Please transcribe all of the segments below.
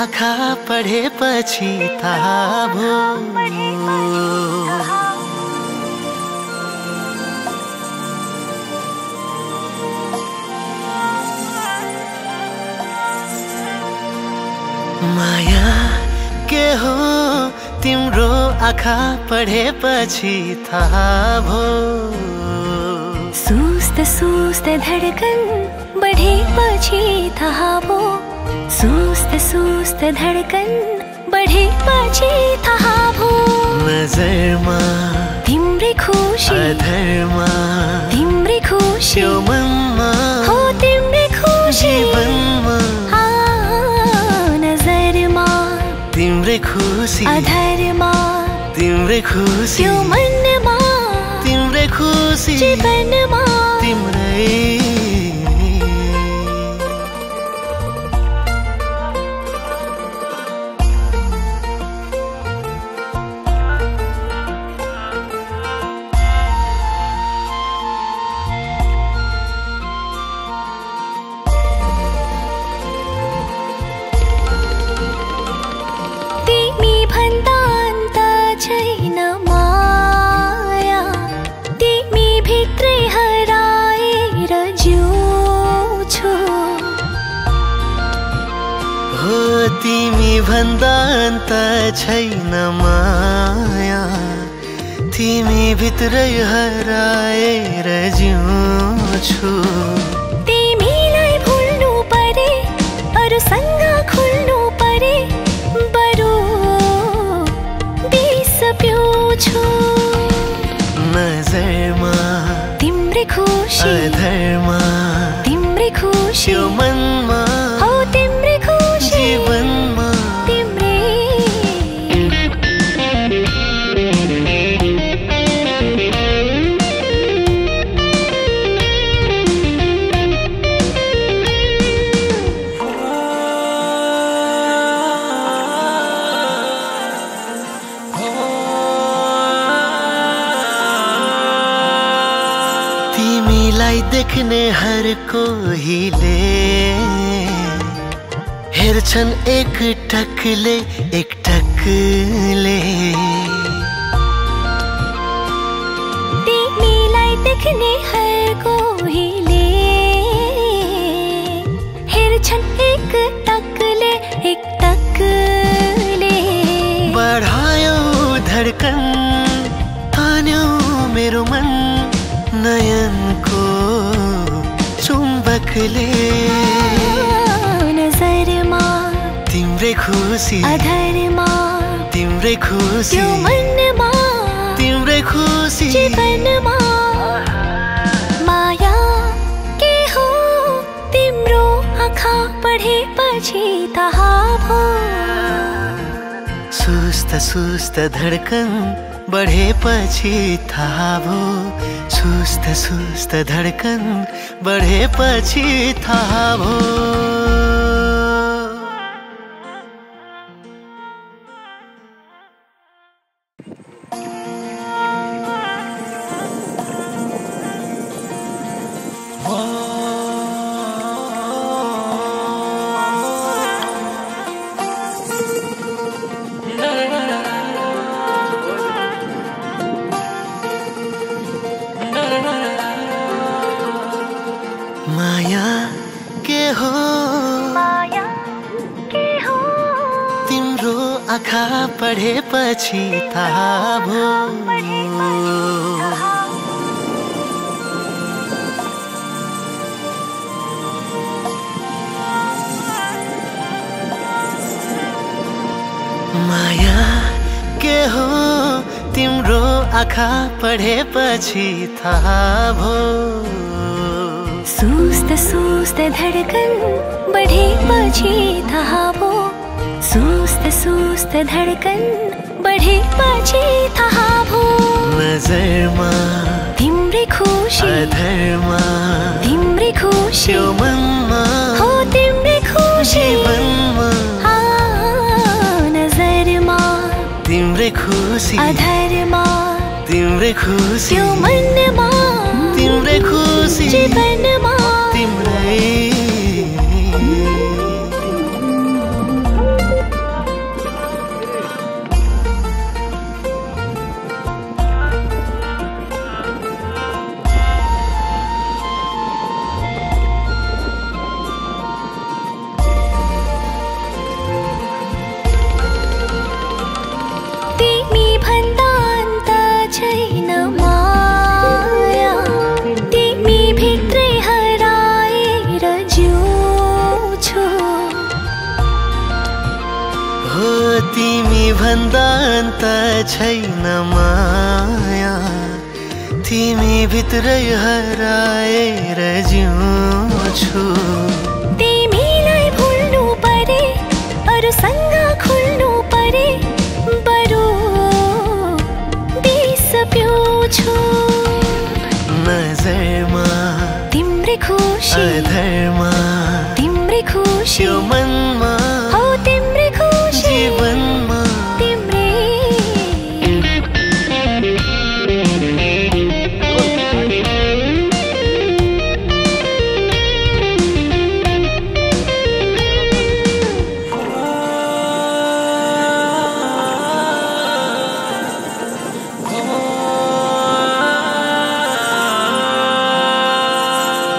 आँखा पढेपछि थाहा भो माया के हो तिम्रो आँखा पढेपछि थाहा भो सुस्त सुस्त धडकन बढेपछि थाहा भो सुस्त सुस्त धडकन बढेपछि थाहा भो नजरमा तिम्रै खुसी अधरमा तिम्रै खुसी यो मनमा हो तिम्रै खुसी जीवनमा नजरमा तिम्रै खुसी अधरमा तिम्रै खुसी यो मनमा तिम्रै खुसी जीवनमा तिम्रै तिमी भन्दा अन्त छैन माया तिमी भित्रै हराएर जिउँछु तिमीलाई भुल्नु परे अरूसँग खुल्नु परे बरु बिस पिउँछु नजरमा तिम्रै खुसी अधरमा तिम्रै खुसी यो मनमा हो तिम्रै खुसी जीवनमा तिम्रै तिमीलाई देख्ने हर कोहीले हेर्छन् एक टकले एक टकले तिमीलाई देख्ने हर कोहीले हेर्छन् एक टकले एक टकले बढायो धडकन तान्यो मेरो मन नयनको चुम्बकले नजरमा तिम्रै खुसी अधरमा तिम्रै खुसी यो मनमा तिम्रै खुसी जीवनमा माया के हो तिम्रो आँखा पढेपछि थाहा भो सुस्त सुस्त धडकन बढेपछि थाहा भो सुस्त सुस्त धडकन बढेपछि थाहा भो माया के हो तिम्रो आँखा पढेपछि थाहा भो माया के हो तिम्रो आँखा पढेपछि थाहा भो सुस्त सुस्त धडकन बढेपछि थाहा भो सुस्त सुस्त धडकन बढेपछि थाहा भो नजरमा तिम्रै खुसी अधरमा तिम्रै खुसी यो मनमा हो तिम्रै खुसी जीवनमा नजरमा तिम्रै खुसी अधरमा तिम्रै खुसी यो मनमा तिम्रै खुसी जीवनमा तिम्रै भन्दा अन्त छैन माया तिमी भित्रै हराएर जिउँछु तिमीलाई भुल्नु परे अरूसँग खुल्नु परे बरु बिस पिउँछु नजरमा तिम्रै खुसी अधरमा तिम्रै खुसी यो मनमा हो तिम्रै खुसी जीवनमा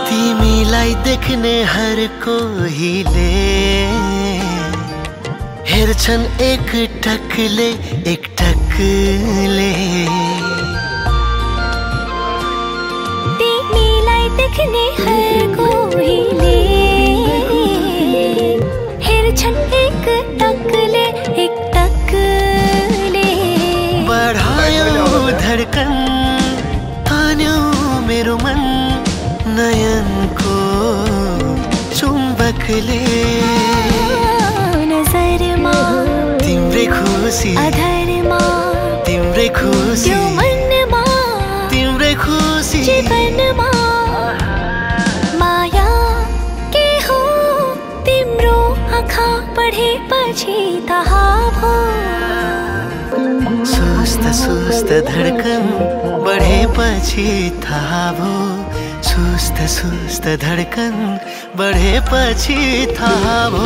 तिमीलाई देख्ने हर कोहीले हेर्छन् एक टकले एक टकले तिमीलाई देख्ने हर कोहीले हेर्छन् एक टकले एक टकले बढायो धड्कन तान्यो मेरो मन नयनको चुम्बकले नजरमा तिम्रै खुसी अधरमा तिम्रै खुसी यो मनमा तिम्रै खुसी जीवनमा माया के हो तिम्रो आँखा पढेपछि थाहा भो सुस्त सुस्त धड्कन बढेपछि थाहा भो सुस्त सुस्त धड्कन बढेपछि थाहा भो